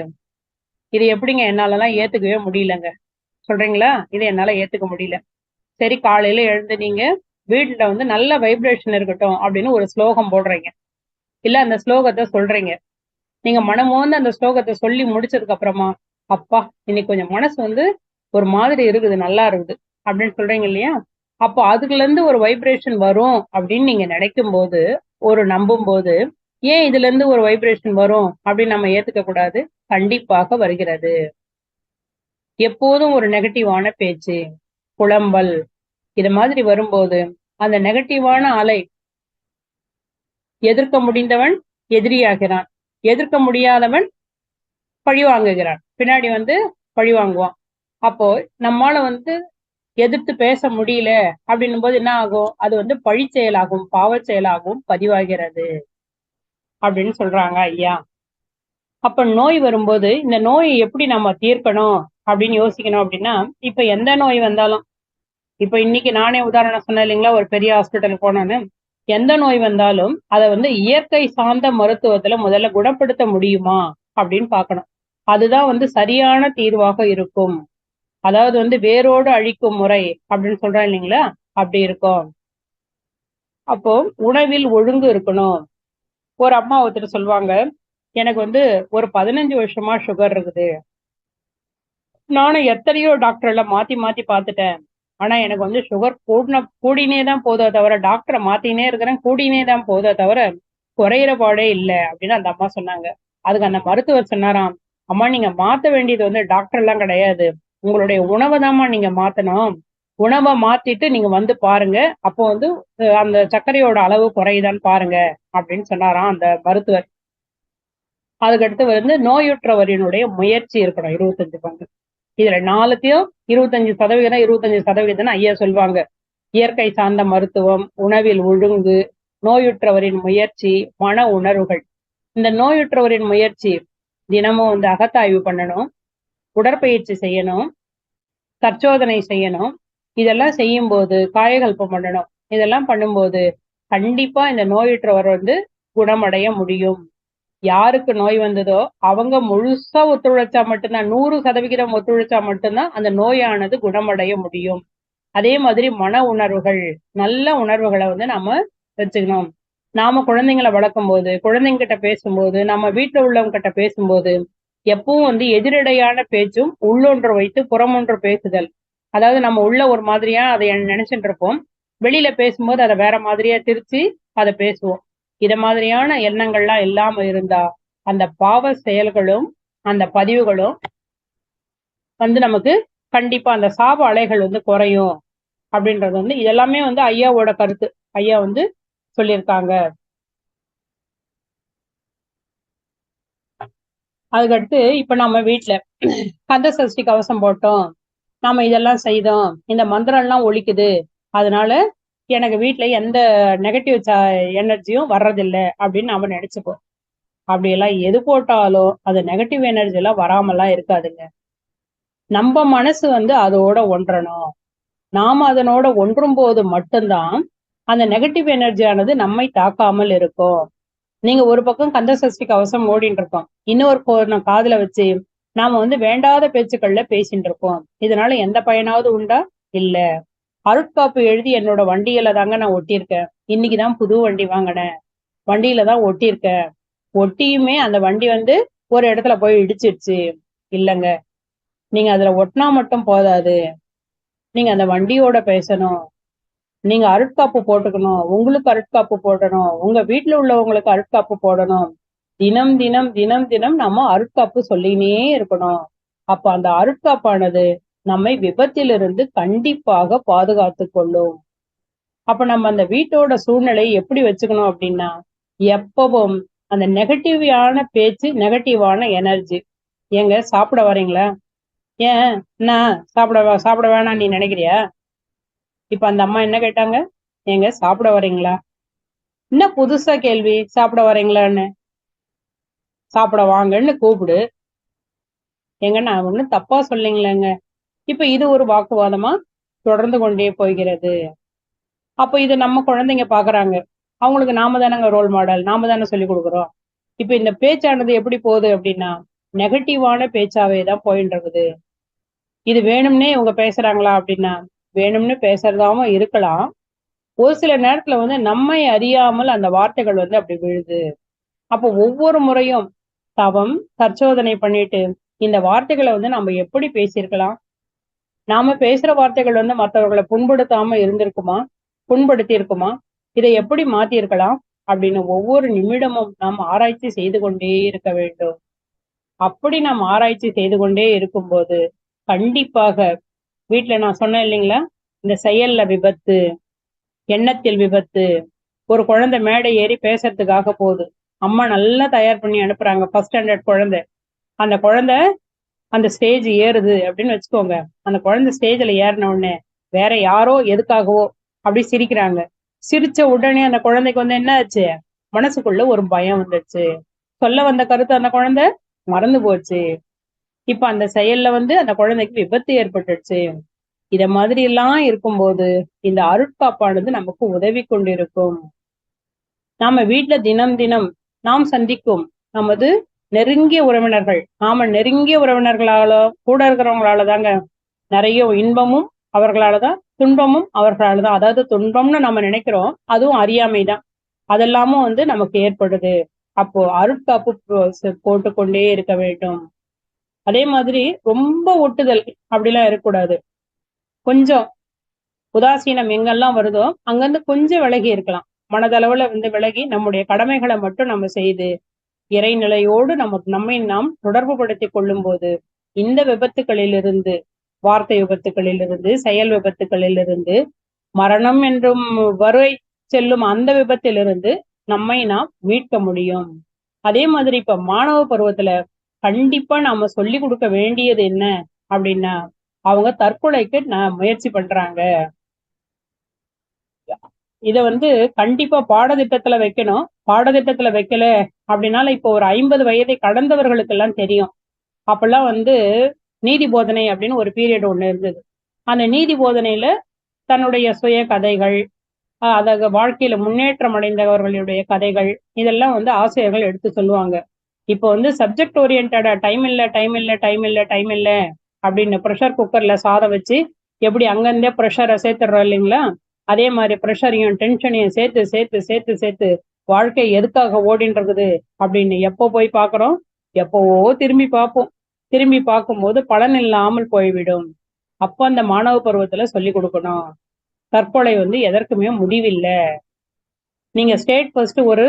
இது எப்படிங்க என்னாலலாம் ஏத்துக்கவே முடியலங்க, சொல்றீங்களா? இது என்னால ஏத்துக்க முடியல. சரி, காலையில எழுந்து நீங்க வீட்டுல வந்து நல்ல வைப்ரேஷன் இருக்கட்டும் அப்படின்னு ஒரு ஸ்லோகம் போடுறீங்க, இல்ல அந்த ஸ்லோகத்தை சொல்றீங்க. நீங்க மனமோந்து அந்த ஸ்லோகத்தை சொல்லி முடிச்சதுக்கு அப்புறமா, அப்பா இன்னைக்கு கொஞ்சம் மனசு வந்து ஒரு மாதிரி இருக்குது, நல்லா இருக்குது அப்படின்னு சொல்றீங்க இல்லையா? அப்போ அதுல இருந்து ஒரு வைப்ரேஷன் வரும் அப்படின்னு நீங்க நினைக்கும் போது, ஒரு நம்பும் போது, ஏன் இதுல இருந்து ஒரு வைப்ரேஷன் வரும் அப்படின்னு நம்ம ஏத்துக்க கூடாது? கண்டிப்பாக வருகிறது. எப்போதும் ஒரு நெகட்டிவான பேச்சு, புலம்பல் இது மாதிரி வரும்போது அந்த நெகட்டிவான அலை, எதிர்க்க முடிந்தவன் எதிரியாகிறான், எதிர்க்க முடியாதவன் பழி வாங்குகிறான், பின்னாடி வந்து பழி வாங்குவான். அப்போ நம்மால வந்து எதிர்த்து பேச முடியல அப்படின்னும் போது என்ன ஆகும்? அது வந்து பழி செயலாகும், பாவ செயலாகவும் பதிவாகிறது அப்படின்னு சொல்றாங்க ஐயா. அப்ப நோய் வரும்போது இந்த நோயை எப்படி நம்ம தீர்க்கணும் அப்படின்னு யோசிக்கணும் அப்படின்னா, இப்ப எந்த நோய் வந்தாலும், இப்ப இன்னைக்கு நானே உதாரணம் சொன்னேன் இல்லைங்களா, ஒரு பெரிய ஹாஸ்பிட்டல் போனோன்னு, எந்த நோய் வந்தாலும் அதை வந்து இயற்கை சார்ந்த மருத்துவத்துல முதல்ல குணப்படுத்த முடியுமா அப்படின்னு பார்க்கணும். அதுதான் வந்து சரியான தீர்வாக இருக்கும். அதாவது வந்து வேரோடு அழிக்கும் முறை அப்படின்னு சொல்றேன் இல்லைங்களா, அப்படி இருக்கும். அப்போ உணவில் ஒழுங்கு இருக்கணும். ஒரு அம்மா ஒருத்தர் சொல்லுவாங்க, எனக்கு வந்து ஒரு 15 வருஷமா சுகர் இருக்குது, நானும் எத்தனையோ டாக்டர் எல்லாம் மாத்தி மாத்தி பார்த்துட்டேன், ஆனா எனக்கு வந்து சுகர் கூடினே தான் போதோ தவிர, டாக்டரை மாத்தினே இருக்கிறேன், கூடினே தான் போதோ தவிர குறையிற பாடே இல்லை அப்படின்னு அந்த அம்மா சொன்னாங்க. அதுக்கு அந்த மருத்துவர் சொன்னாராம், அம்மா நீங்க மாத்த வேண்டியது வந்து டாக்டர் எல்லாம் கிடையாது, உங்களுடைய உணவை தாம்மா நீங்க மாத்தணும். உணவை மாத்திட்டு நீங்க வந்து பாருங்க, அப்போ வந்து அந்த சர்க்கரையோட அளவு குறையுதான்னு பாருங்க அப்படின்னு சொன்னாராம் அந்த மருத்துவர். அதுக்கடுத்து வந்து நோயுற்றவரினுடைய முயற்சி இருக்கணும் 25 பங்கு. இதுல 4த்தையும் 25% 25% ஐயா சொல்லுவாங்க. இயற்கை சார்ந்த மருத்துவம், உணவில் ஒழுங்கு, நோயுற்றவரின் முயற்சி, மன உணர்வுகள். இந்த நோயுற்றவரின் முயற்சி தினமும் வந்து அகத்தாய்வு பண்ணணும், உடற்பயிற்சி செய்யணும், தற்சோதனை செய்யணும். இதெல்லாம் செய்யும் போது காயகல்பம் பண்ணணும். இதெல்லாம் பண்ணும்போது கண்டிப்பா இந்த நோயுற்றவர் வந்து குணமடைய முடியும். யாருக்கு நோய் வந்ததோ அவங்க முழுசா ஒத்துழைச்சா மட்டும்தான், 100% ஒத்துழைச்சா மட்டும்தான் அந்த நோயானது குணமடைய முடியும். அதே மாதிரி மன உணர்வுகள், நல்ல உணர்வுகளை வந்து நாம வச்சுக்கணும். நாம குழந்தைங்களை வளர்க்கும் போது, குழந்தைங்க கிட்ட பேசும்போது, நம்ம வீட்டுல உள்ளவங்க கிட்ட பேசும்போது எப்பவும் வந்து எதிரடையான பேச்சும் உள்ளொன்று வைத்து புறமொன்று பேசுதல். அதாவது நம்ம உள்ள ஒரு மாதிரியா அதை நினைச்சுட்டு இருப்போம், வெளியில பேசும்போது அதை வேற மாதிரியா திருச்சி அதை பேசுவோம். இத மாதிரியான எண்ணங்கள்லாம் இல்லாம இருந்தா அந்த பாவ செயல்களும் அந்த பதிவுகளும் வந்து நமக்கு கண்டிப்பா அந்த சாப அலைகள் வந்து குறையும் அப்படின்றது வந்து இதெல்லாமே வந்து ஐயாவோட கருத்து. ஐயா வந்து சொல்லியிருக்காங்க. அதுக்கடுத்து இப்ப நம்ம வீட்டுல கந்த சஷ்டி கவசம் போட்டோம், நாம இதெல்லாம் செய்தோம், இந்த மந்திரம் எல்லாம் ஒழிக்குது, அதனால எனக்கு வீட்டுல எந்த நெகட்டிவ் எனர்ஜியும் வர்றதில்லை அப்படின்னு நாம நினைச்சுப்போம். அப்படியெல்லாம் எது போட்டாலும் அது நெகட்டிவ் எனர்ஜி எல்லாம் வராமலாம் இருக்காதுங்க. நம்ம மனசு வந்து அதோட ஒன்றணும். நாம அதனோட ஒன்றும் போது மட்டும்தான் அந்த நெகட்டிவ் எனர்ஜியானது நம்மை தாக்காமல் இருக்கும். நீங்க ஒரு பக்கம் கந்த சஷ்டி கவசம் ஓடிட்டு இருக்கோம், இன்னொரு காதுல வச்சு நாம வந்து வேண்டாத பேச்சுக்கள்ல பேசிட்டு இருக்கோம். இதனால எந்த பயனாவது உண்டா? இல்ல. அருட்காப்பு எழுதி என்னோட வண்டியில தாங்க நான் ஒட்டியிருக்கேன், இன்னைக்குதான் புது வண்டி வாங்கினேன், வண்டியில தான் ஒட்டியிருக்கேன், ஒட்டியுமே அந்த வண்டி வந்து ஒரு இடத்துல போய் இடிச்சிருச்சு. இல்லைங்க, நீங்க அதுல ஒட்டினா மட்டும் போதாது, நீங்க அந்த வண்டியோட பேசணும், நீங்க அருட்காப்பு போட்டுக்கணும், உங்களுக்கு அருட்காப்பு போடணும், உங்க வீட்டுல உள்ளவங்களுக்கு அருட்காப்பு போடணும். தினம் தினம் தினம் தினம் நம்ம அருட்காப்பு சொல்லினே இருக்கணும். அப்ப அந்த அருட்காப்பானது நம்மை விபத்திலிருந்து கண்டிப்பாக பாதுகாத்து கொள்ளும். அப்ப நம்ம அந்த வீட்டோட சூழ்நிலை எப்படி வச்சுக்கணும் அப்படின்னா, எப்பவும் அந்த நெகட்டிவான பேச்சு, நெகட்டிவான எனர்ஜி. ஏங்க சாப்பிட வரீங்களா? ஏன் என்ன சாப்பிட வேணாம் நீ நினைக்கிறியா? இப்ப அந்த அம்மா என்ன கேட்டாங்க? ஏங்க சாப்பிட வரீங்களா? என்ன புதுசா கேள்வி? சாப்பிட வரீங்களான்னு. சாப்பிட வாங்கன்னு கூப்பிடு. ஏங்க நான் ஒண்ணும் தப்பா சொல்லீங்களேங்க. இப்ப இது ஒரு வாக்குவாதமா தொடர்ந்து கொண்டே போகிறது. அப்ப இது நம்ம குழந்தைங்க பாக்குறாங்க. அவங்களுக்கு நாம தானங்க ரோல் மாடல், நாம தானே சொல்லி கொடுக்குறோம். இப்ப இந்த பேச்சானது எப்படி போகுது அப்படின்னா, நெகட்டிவான பேச்சாவே தான் போயிட்டு இருக்குது. இது வேணும்னே இவங்க பேசுறாங்களா அப்படின்னா, வேணும்னு பேசுறதாவும் இருக்கலாம். ஒரு சில நேரத்துல வந்து நம்மை அறியாமல் அந்த வார்த்தைகள் வந்து அப்படி விழுது. அப்போ ஒவ்வொரு முறையும் தவம் தற்சோதனை பண்ணிட்டு இந்த வார்த்தைகளை வந்து நம்ம எப்படி பேசியிருக்கலாம்? நாம பேசுற வார்த்தைகள் வந்து மற்றவர்களை புண்படுத்தாம இருந்திருக்குமா? புண்படுத்தி இருக்குமா? இதை எப்படி மாத்தி இருக்கலாம் அப்படின்னு ஒவ்வொரு நிமிடமும் நாம் ஆராய்ச்சி செய்து கொண்டே இருக்க வேண்டும். அப்படி நாம் ஆராய்ச்சி செய்து கொண்டே இருக்கும்போது கண்டிப்பாக வீட்டுல நான் சொன்னேன் இல்லைங்களா, இந்த செயல்ல விபத்து, எண்ணத்தில் விபத்து. ஒரு குழந்தை மேடை ஏறி பேசுறதுக்காக போகுது. அம்மா நல்லா தயார் பண்ணி அனுப்புறாங்க, ஃபர்ஸ்ட் ஸ்டாண்டர்ட் குழந்தை. அந்த குழந்தை அந்த ஸ்டேஜ் ஏறுது அப்படின்னு வச்சுக்கோங்க. அந்த குழந்தை ஸ்டேஜ்ல ஏறின உடனே வேற யாரோ எதுக்காகவோ அப்படி சிரிக்கிறாங்க. சிரிச்ச உடனே அந்த குழந்தைக்கு வந்து என்ன ஆச்சு? மனசுக்குள்ள ஒரு பயம் வந்துடுச்சு. சொல்ல வந்த கருத்து அந்த குழந்தை மறந்து போச்சு. இப்ப அந்த செயல்ல வந்து அந்த குழந்தைக்கு விபத்து ஏற்பட்டுடுச்சு. இத மாதிரி எல்லாம் இருக்கும்போது இந்த அருட்காப்பானது நமக்கு உதவி கொண்டிருக்கும். நாம வீட்டுல தினம் தினம் நாம் சந்திக்கும் நமது நெருங்கிய உறவினர்கள், நாம நெருங்கிய உறவினர்களால கூட இருக்கிறவங்களால தாங்க நிறைய இன்பமும் அவர்களாலதான், துன்பமும் அவர்களாலதான். அதாவது துன்பம்னு நம்ம நினைக்கிறோம், அதுவும் அறியாமைதான். அதெல்லாமும் வந்து நமக்கு ஏற்படுது. அப்போ அருட்காப்பு போட்டுக்கொண்டே இருக்க வேண்டும். அதே மாதிரி ரொம்ப ஒட்டுதல் அப்படிலாம் இருக்கக்கூடாது. கொஞ்சம் உதாசீனம் எங்கெல்லாம் வருதோ அங்கிருந்து கொஞ்சம் விலகி இருக்கலாம். மனதளவுல வந்து விலகி நம்முடைய கடமைகளை மட்டும் நம்ம செய்து இறைநிலையோடு நம்மை நாம் தொடர்பு படுத்திக் கொள்ளும் போது இந்த விபத்துகளிலிருந்து, வார்த்தை விபத்துகளிலிருந்து, செயல் விபத்துகளிலிருந்து, மரணம் என்றும் வரை செல்லும் அந்த விபத்திலிருந்து நம்மை நாம் மீட்க முடியும். அதே மாதிரி இப்ப மாணவ பருவத்துல கண்டிப்பா நாம சொல்லி கொடுக்க வேண்டியது என்ன அப்படின்னா, அவங்க தற்கொலைக்கு முயற்சி பண்றாங்க. இத வந்து கண்டிப்பா பாடத்திட்டத்துல வைக்கணும். பாடத்திட்டத்துல வைக்கல அப்படின்னால இப்போ ஒரு 50 வயதை கடந்தவர்களுக்கு எல்லாம் தெரியும். அப்பெல்லாம் வந்து நீதி போதனை அப்படின்னு ஒரு பீரியட் ஒண்ணு இருந்தது. அந்த நீதி போதனையில தன்னுடைய சுய கதைகள், அதாவது வாழ்க்கையில முன்னேற்றம் அடைந்தவர்களுடைய கதைகள், இதெல்லாம் வந்து ஆசிரியர்கள் எடுத்து சொல்லுவாங்க. இப்போ வந்து சப்ஜெக்ட் ஓரியன்டா டைம் இல்ல டைம் இல்ல டைம் இல்ல டைம் இல்ல அப்படின்னு ப்ரெஷர் குக்கர்ல சாதம் வச்சு எப்படி அங்கிருந்தே ப்ரெஷரை சேர்த்துடுறோம் இல்லைங்களா, அதே மாதிரி ப்ரெஷரையும் டென்ஷனையும் சேர்த்து சேர்த்து சேர்த்து சேர்த்து வாழ்க்கை எதுக்காக ஓடின்னு இருக்குது அப்படின்னு எப்போ போய் பார்க்குறோம், எப்போவோ திரும்பி பார்ப்போம். திரும்பி பார்க்கும்போது பலன் இல்லாமல் போய்விடும். அப்போ அந்த மாணவ பருவத்துல சொல்லி கொடுக்கணும், தற்கொலை வந்து எதற்குமே முடிவில்லை. நீங்க ஸ்டேட் ஃபர்ஸ்ட் ஒரு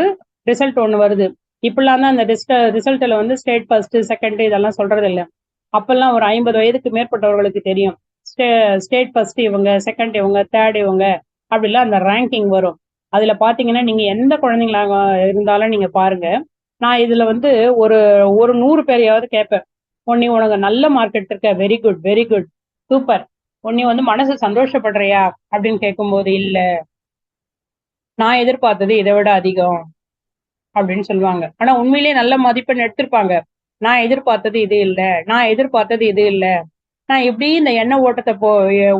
ரிசல்ட் ஒண்ணு வருது. இப்பெல்லாம் தான் அந்த ரிசல்ட்ல வந்து ஸ்டேட் ஃபர்ஸ்ட் செகண்ட் இதெல்லாம் சொல்றது இல்லை. அப்பெல்லாம் ஒரு 50 வயதுக்கு மேற்பட்டவர்களுக்கு தெரியும். ஸ்டேட் ஃபர்ஸ்ட் இவங்க, செகண்ட் இவங்க, தேர்ட் இவங்க, அப்படிலாம் அந்த ரேங்கிங் வரும். அதுல பாத்தீங்கன்னா நீங்க எந்த குழந்தைங்களாக இருந்தாலும் நீங்க பாருங்க. நான் இதுல வந்து ஒரு ஒரு 100 பேரையாவது கேட்பேன். உன்னை உனக்கு நல்ல மார்க் எடுத்திருக்க, very good very good super. உன்னை வந்து மனசு சந்தோஷப்படுறியா அப்படின்னு கேட்கும்போது இல்ல, நான் எதிர்பார்த்தது இதை விட அதிகம் அப்படின்னு சொல்லுவாங்க. ஆனா உண்மையிலேயே நல்ல மதிப்பெண் எடுத்திருப்பாங்க. நான் எதிர்பார்த்தது இது இல்ல, நான் எதிர்பார்த்தது இது இல்ல. நான் இப்படி இந்த எண்ண ஓட்டத்தை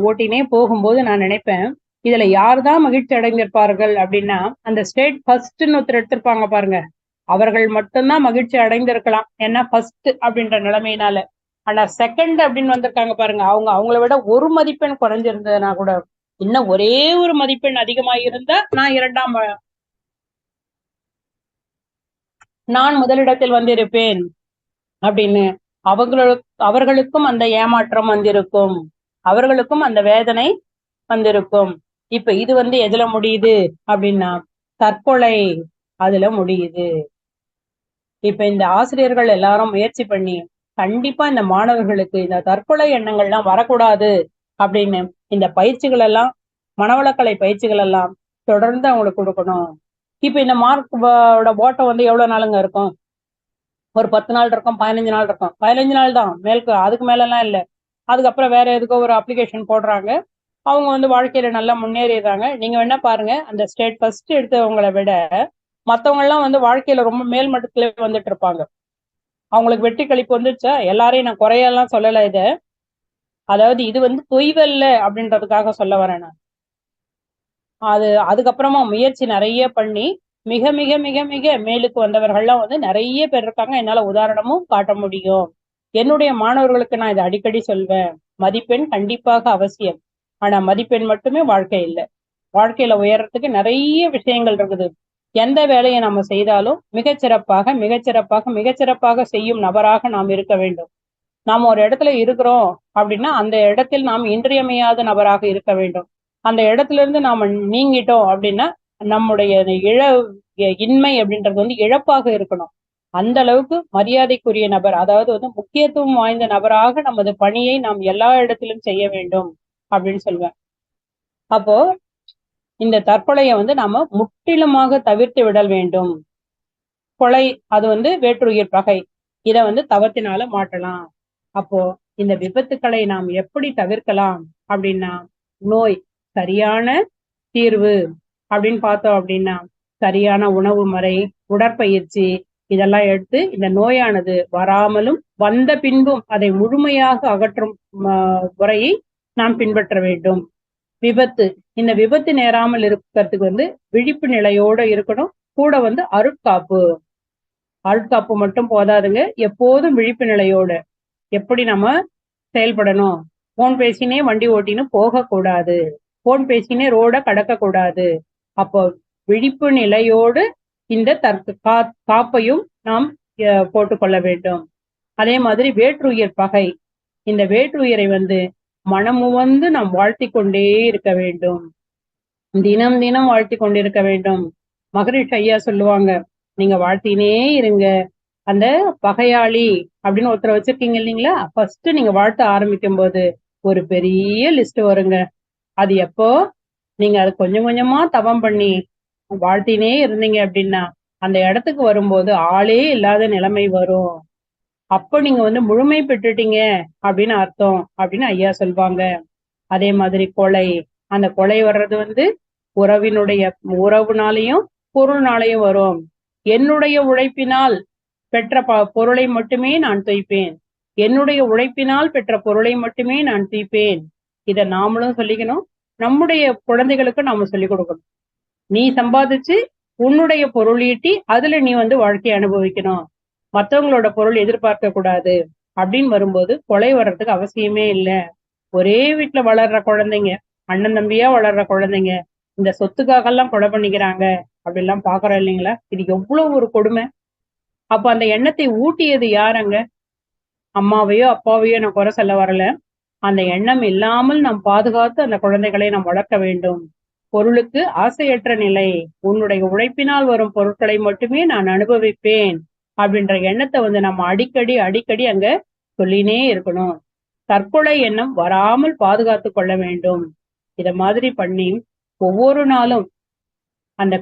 ஓட்டினே போகும்போது நான் நினைப்பேன், இதுல யாருதான் மகிழ்ச்சி அடைந்திருப்பார்கள் அப்படின்னா, அந்த ஸ்டேட் ஃபர்ஸ்ட்னு ஒருத்தர் எடுத்திருப்பாங்க பாருங்க, அவர்கள் மட்டும்தான் மகிழ்ச்சி அடைந்திருக்கலாம். ஏன்னா ஃபர்ஸ்ட் அப்படின்ற நிலைமையினால. ஆனா செகண்ட் அப்படின்னு வந்திருக்காங்க பாருங்க, அவங்க அவங்கள விட ஒரு மதிப்பெண் குறைஞ்சிருந்ததுன்னா கூட, இன்னும் ஒரே ஒரு மதிப்பெண் அதிகமாக இருந்தா நான் முதலிடத்தில் வந்திருப்பேன் அப்படின்னு அவர்களுக்கும் அந்த ஏமாற்றம் வந்திருக்கும், அவர்களுக்கும் அந்த வேதனை வந்திருக்கும். இப்ப இது எதுல முடியுது அப்படின்னா தற்கொலை அதுல முடியுது. இப்ப இந்த ஆசிரியர்கள் எல்லாரும் முயற்சி பண்ணி கண்டிப்பா இந்த மாணவர்களுக்கு இந்த தற்கொலை எண்ணங்கள்லாம் வரக்கூடாது அப்படின்னு இந்த பயிற்சிகள் எல்லாம், மனவளக்கலை பயிற்சிகள் எல்லாம் தொடர்ந்து அவங்களுக்கு கொடுக்கணும். இப்ப இந்த மார்க் ஓட்டம் எவ்வளவு நாளுங்க இருக்கும்? ஒரு 10 நாள் இருக்கும், 15 நாள் இருக்கும். 15 நாள் தான், அதுக்கு மேல எல்லாம் இல்ல. அதுக்கப்புறம் வேற எதுக்கோ ஒரு அப்ளிகேஷன் போடுறாங்க, அவங்க வாழ்க்கையில நல்லா முன்னேறிடுறாங்க. நீங்க வேணா பாருங்க, அந்த ஸ்டேட் ஃபர்ஸ்ட் எடுத்தவங்களை விட மத்தவங்க எல்லாம் வாழ்க்கையில ரொம்ப மேல் மட்டத்திலே வந்துட்டு இருப்பாங்க. அவங்களுக்கு வெற்றி கழிப்பு வந்துச்சா? எல்லாரையும் நான் குறையெல்லாம் சொல்லல இத. அதாவது இது தொய்வல்ல அப்படின்றதுக்காக சொல்ல வரேன் நான். அதுக்கப்புறமா முயற்சி நிறைய பண்ணி மிக மிக மிக மிக மேலுக்கு வந்தவர்கள்லாம் நிறைய பேர் இருக்காங்க. என்னால உதாரணமும் காட்ட முடியும். என்னுடைய மாணவர்களுக்கு நான் இதை அடிக்கடி சொல்வேன். மதிப்பெண் கண்டிப்பாக அவசியம். ஆனா மதிப்பெண் மட்டுமே வாழ்க்கை இல்லை. வாழ்க்கையில உயர்றதுக்கு நிறைய விஷயங்கள் இருக்குது. எந்த வேலையை நம்ம செய்தாலும் மிகச்சிறப்பாக மிகச்சிறப்பாக மிகச்சிறப்பாக செய்யும் நபராக நாம் இருக்க வேண்டும். நாம் ஒரு இடத்துல இருக்கிறோம் அப்படின்னா அந்த இடத்தில் நாம் இன்றியமையாத நபராக இருக்க வேண்டும். அந்த இடத்துல இருந்து நாம நீங்கிட்டோம் அப்படின்னா நம்முடைய இன்மை அப்படின்றது இழப்பாக இருக்கணும். அந்த அளவுக்கு மரியாதைக்குரிய நபர், அதாவது முக்கியத்துவம் வாய்ந்த நபராக நமது பணியை நாம் எல்லா இடத்திலும் செய்ய வேண்டும் அப்படின்னு சொல்லுவேன். அப்போ இந்த தற்கொலையை நாம முற்றிலுமாக தவிர்த்து விடல் வேண்டும். கொலை அது வேற்றுயிர் பகை. இத தவத்தினால மாற்றலாம். அப்போ இந்த விபத்துக்களை நாம் எப்படி தவிர்க்கலாம் அப்படின்னா, நோய் சரியான தீர்வு அப்படின்னு பார்த்தோம் அப்படின்னா சரியான உணவு முறை, உடற்பயிற்சி இதெல்லாம் எடுத்து இந்த நோயானது வராமலும் வந்த பின்பும் அதை முழுமையாக அகற்றும் முறையை நாம் பின்பற்ற வேண்டும். விபத்து, இந்த விபத்து நேராமல் இருக்கிறதுக்கு விழிப்பு நிலையோட இருக்கணும். கூட அருட்காப்பு. அருட்காப்பு மட்டும் போதாதுங்க, எப்போதும் விழிப்பு நிலையோட எப்படி நம்ம செயல்படணும். போன் பேசினே வண்டி ஓட்டின்னு போகக்கூடாது. போன் பேசினே ரோட கடக்க கூடாது. அப்போ விழிப்பு நிலையோடு இந்த காப்பையும் நாம் போட்டுக்கொள்ள வேண்டும். அதே மாதிரி வேற்றுயிர் பகை. இந்த வேற்றுயிரை மனமு நாம் வாழ்த்தி கொண்டே இருக்க வேண்டும். தினம் தினம் வாழ்த்தி கொண்டிருக்க வேண்டும். மகரிஷ் ஐயா சொல்லுவாங்க, நீங்க வாழ்த்தினே இருங்க. அந்த பகையாளி அப்படின்னு ஒருத்தரை வச்சிருக்கீங்க இல்லைங்களா, ஃபர்ஸ்ட் நீங்க வாழ்த்த ஆரம்பிக்கும் போது ஒரு பெரிய லிஸ்ட் வருங்க. அது எப்போ நீங்க அது கொஞ்சம் கொஞ்சமா தவம் பண்ணி வாழ்த்தினே இருந்தீங்க அப்படின்னா அந்த இடத்துக்கு வரும்போது ஆளே இல்லாத நிலைமை வரும். அப்ப நீங்க முழுமை பெற்றுட்டீங்க அப்படின்னு அர்த்தம் அப்படின்னு ஐயா சொல்லுவாங்க. அதே மாதிரி கொலை, அந்த கொலை வர்றது உறவினுடைய உறவுனாலையும் பொருள்னாலையும் வரும். என்னுடைய உழைப்பினால் பெற்ற பொருளை மட்டுமே நான் துய்ப்பேன். என்னுடைய உழைப்பினால் பெற்ற பொருளை மட்டுமே நான் துய்ப்பேன். இதை நாமளும் சொல்லிக்கணும், நம்முடைய குழந்தைகளுக்கு நாம சொல்லிக் கொடுக்கணும். நீ சம்பாதிச்சு உன்னுடைய பொருள் ஈட்டி அதுல நீ வாழ்க்கையை அனுபவிக்கணும். மற்றவங்களோட பொருள் எதிர்பார்க்க கூடாது அப்படின்னு வரும்போது கொலை வர்றதுக்கு அவசியமே இல்லை. ஒரே வீட்டுல வளர்ற குழந்தைங்க, அண்ணன் தம்பியா வளர்ற குழந்தைங்க இந்த சொத்துக்காக எல்லாம் கொலை பண்ணிக்கிறாங்க அப்படிலாம் பாக்குறோம் இல்லைங்களா? இது எவ்வளவு ஒரு கொடுமை. அப்ப அந்த எண்ணத்தை ஊட்டியது யாருங்க? அம்மாவையோ அப்பாவையோ நான் குறை சொல்ல வரல. அந்த எண்ணம் இல்லாமல் நாம் பாதுகாத்து அந்த குழந்தைகளை நாம் வளர்க்க வேண்டும். பொருளுக்கு ஆசையற்ற நிலை, உன்னுடைய உழைப்பினால் வரும் பொருட்களை மட்டுமே நான் அனுபவிப்பேன் அப்படின்ற எண்ணத்தை நம்ம அடிக்கடி அடிக்கடி அங்க சொல்லினே இருக்கணும். தற்கொலை எண்ணம் வராமல் பாதுகாத்து கொள்ள வேண்டும். இத மாதிரி பண்ணி ஒவ்வொரு நாளும் அந்த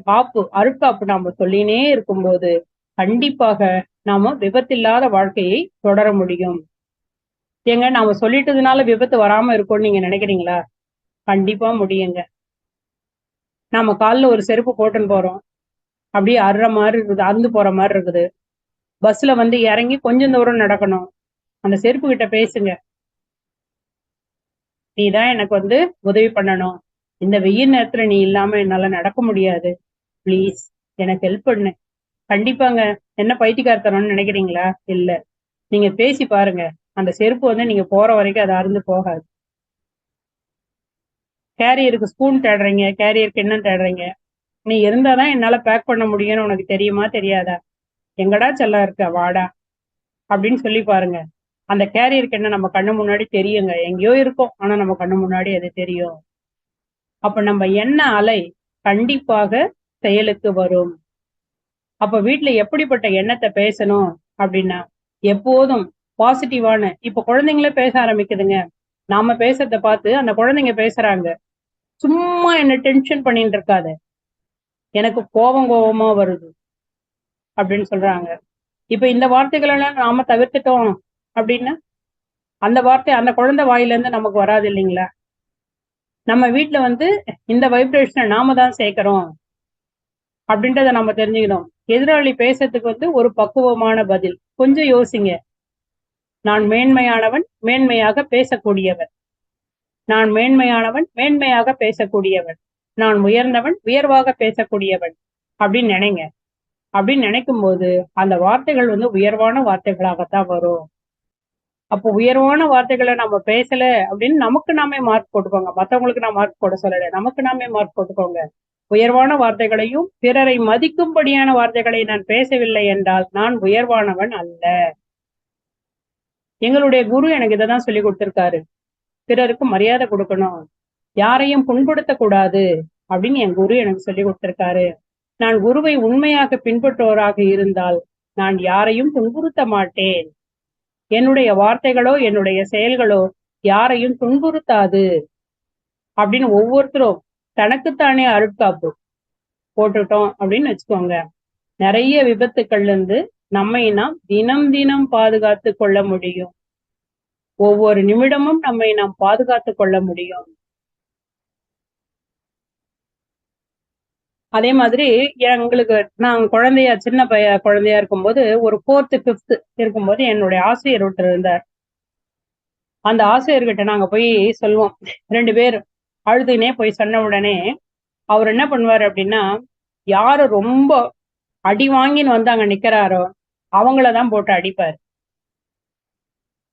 அருட்காப்பு நாம சொல்லினே இருக்கும்போது கண்டிப்பாக நாம விபத்தில்லாத வாழ்க்கையை தொடர முடியும். ஏங்க நாம சொல்லிட்டதுனால விபத்து வராம இருக்கும்னு நீங்க நினைக்கிறீங்களா? கண்டிப்பா முடியுங்க. நாம காலில் ஒரு செருப்பு போட்டுன்னு போறோம், அப்படியே அறுற மாதிரி இருக்குது, அறுந்து போற மாதிரி இருக்குது. பஸ்ல இறங்கி கொஞ்சம் தூரம் நடக்கணும். அந்த செருப்பு கிட்ட பேசுங்க, நீ தான் எனக்கு உதவி பண்ணணும், இந்த வெயில் நேரத்துல நீ இல்லாம என்னால நடக்க முடியாது, பிளீஸ் எனக்கு ஹெல்ப் பண்ணு. கண்டிப்பாங்க. என்ன பைத்தியக்காரத்தனம்னு நினைக்கிறீங்களா? இல்ல, நீங்க பேசி பாருங்க. அந்த செருப்பு நீங்க போற வரைக்கும் அது அறுந்து போகாது. கேரியருக்கு ஸ்பூன் தேடுறீங்க, கேரியருக்கு என்ன தேடுறீங்க? நீ இருந்தாதான் என்னால பேக் பண்ண முடியும்னு உனக்கு தெரியுமா தெரியாதா? எங்கடா செல்லம் இருக்க, வாடா அப்படின்னு சொல்லி பாருங்க. அந்த கேரியருக்கு என்ன நம்ம கண்ணு முன்னாடி தெரியுங்க, எங்கேயோ இருக்கும், ஆனா நம்ம கண்ணு முன்னாடி அது தெரியும். அப்ப நம்ம எண்ண அலை கண்டிப்பாக செயலுக்கு வரும். அப்ப வீட்டுல எப்படிப்பட்ட எண்ணத்தை பேசணும் அப்படின்னா, எப்போதும் பாசிட்டிவான, இப்ப குழந்தைங்களே பேச ஆரம்பிக்குதுங்க. நாம பேசுறத பார்த்து அந்த குழந்தைங்க பேசுறாங்க. சும்மா என்ன டென்ஷன் பண்ணிட்டு இருக்காத, எனக்கு கோபமா வருது அப்படின்னு சொல்றாங்க. இப்ப இந்த வார்த்தைகள் எல்லாம் நாம தவிர்த்துட்டோம் அப்படின்னா, அந்த வார்த்தை அந்த குழந்தை வாயில இருந்து நமக்கு வராது இல்லைங்களா? நம்ம வீட்டுல இந்த வைப்ரேஷனை நாம தான் சேர்க்கிறோம் அப்படின்றத நம்ம தெரிஞ்சுக்கணும். எதிராளி பேசுறதுக்கு ஒரு பக்குவமான பதில். கொஞ்சம் யோசிங்க. நான் மேன்மையானவன், மேன்மையாக பேசக்கூடியவன். நான் மேன்மையானவன், மேன்மையாக பேசக்கூடியவன். நான் உயர்ந்தவன், உயர்வாக பேசக்கூடியவன் அப்படின்னு நினைங்க. அப்படின்னு நினைக்கும் போது அந்த வார்த்தைகள் உயர்வான வார்த்தைகளாகத்தான் வரும். அப்போ உயர்வான வார்த்தைகளை நம்ம பேசல அப்படின்னு நமக்கு நாமே மார்க் போட்டுக்கோங்க. மற்றவங்களுக்கு நான் மார்க் போட சொல்லல, நமக்கு நாமே மார்க் போட்டுக்கோங்க. உயர்வான வார்த்தைகளையும் பிறரை மதிக்கும்படியான வார்த்தைகளை நான் பேசவில்லை என்றால் நான் உயர்வானவன் அல்ல. எங்களுடைய குரு எனக்கு இதைதான் சொல்லி கொடுத்திருக்காரு. பிறருக்கு மரியாதை கொடுக்கணும், யாரையும் புண்படுத்த கூடாது அப்படின்னு என் குரு எனக்கு சொல்லி கொடுத்திருக்காரு. நான் குருவை உண்மையாக பின்பற்றுவோராக இருந்தால் நான் யாரையும் துன்புறுத்த மாட்டேன். என்னுடைய வார்த்தைகளோ என்னுடைய செயல்களோ யாரையும் துன்புறுத்தாது அப்படின்னு ஒவ்வொருத்தரும் தனக்குத்தானே அருட்காப்பு போட்டுட்டோம் அப்படின்னு வச்சுக்கோங்க. நிறைய விபத்துக்கள்ல இருந்து நம்மை நாம் தினம் தினம் பாதுகாத்து கொள்ள முடியும். ஒவ்வொரு நிமிடமும் நம்மை நாம் பாதுகாத்து கொள்ள முடியும். அதே மாதிரி எங்களுக்கு நான் சின்ன குழந்தையா இருக்கும்போது ஒரு 4th 5th இருக்கும்போது என்னுடைய ஆசிரியர் ஒருத்தர் இருந்தார். அந்த ஆசிரியர்கிட்ட நாங்க போய் சொல்லுவோம். 2 பேர் அழுதுனே போய் சொன்ன உடனே அவர் என்ன பண்ணுவாரு அப்படின்னா, யாரு ரொம்ப அடி வாங்கின்னு அங்க நிக்கிறாரோ அவங்களதான் போட்டு அடிப்பாரு.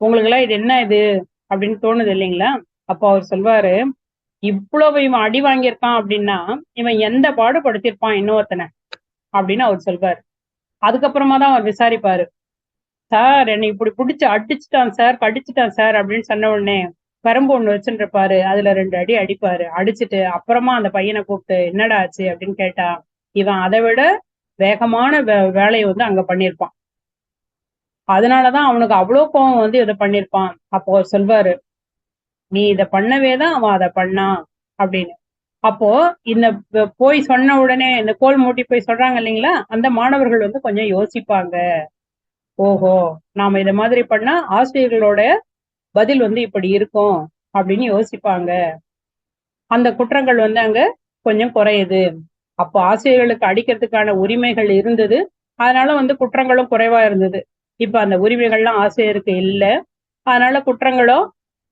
உங்களுக்கு எல்லாம் இது என்ன இது அப்படின்னு தோணுது இல்லைங்களா? அப்போ அவர் சொல்வாரு, இவ்வளவு இவன் அடி வாங்கியிருக்கான் அப்படின்னா இவன் எந்த பாடுபடுத்திருப்பான் இன்னொருத்தனை அப்படின்னு அவர் சொல்வாரு. அதுக்கப்புறமா தான் அவர் விசாரிப்பாரு. சார் என்னை இப்படி பிடிச்சு அடிச்சுட்டான் சார், கடிச்சுட்டான் சார் அப்படின்னு சொன்ன உடனே கரும்பு ஒண்ணு வச்சுட்டு இருப்பாரு, அதுல 2 அடி அடிப்பாரு. அடிச்சுட்டு அப்புறமா அந்த பையனை கூப்பிட்டு என்னடா ஆச்சு அப்படின்னு கேட்டா, இவன் அதை விட வேகமான வேலையை அங்க பண்ணியிருப்பான், அதனாலதான் அவனுக்கு அவ்வளவு கோவம் இதை பண்ணியிருப்பான். அப்போ சொல்வாரு, நீ இதை பண்ணவேதான் அவன் அதை பண்ணான் அப்படின்னு. அப்போ இந்த போய் சொன்ன உடனே இந்த கோல் மூட்டி போய் சொல்றாங்க இல்லைங்களா, அந்த மாணவர்கள் கொஞ்சம் யோசிப்பாங்க. ஓஹோ, நாம இத மாதிரி பண்ணா ஆசிரியர்களோட பதில் இப்படி இருக்கும் அப்படின்னு யோசிப்பாங்க. அந்த குற்றங்கள் அங்க கொஞ்சம் குறையுது. அப்போ ஆசிரியர்களுக்கு அடிக்கிறதுக்கான உரிமைகள் இருந்தது, அதனால குற்றங்களும் குறைவா இருந்தது. இப்ப அந்த உரிமைகள்லாம் ஆசிரியருக்கு இல்லை, அதனால குற்றங்களும்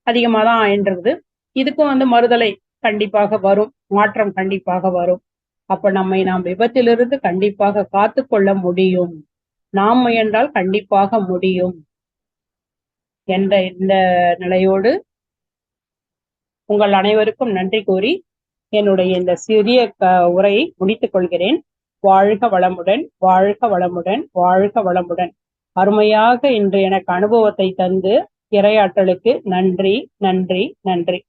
அதிகமா தான் ஆயின்றது. இதுக்கும் மறுதலை கண்டிப்பாக வரும், மாற்றம் கண்டிப்பாக வரும். அப்ப நம்மை நாம் விபத்திலிருந்து கண்டிப்பாக காத்து கொள்ள முடியும். நாம் முயன்றால் கண்டிப்பாக முடியும் என்ற இந்த நிலையோடு உங்கள் அனைவருக்கும் நன்றி கூறி என்னுடைய இந்த சிறிய உரையை முடித்துக் கொள்கிறேன். வாழ்க வளமுடன், வாழ்க வளமுடன், வாழ்க வளமுடன். அருமையாக இன்று எனக்கு அனுபவத்தை தந்து இறையாற்றலுக்கு நன்றி, நன்றி, நன்றி.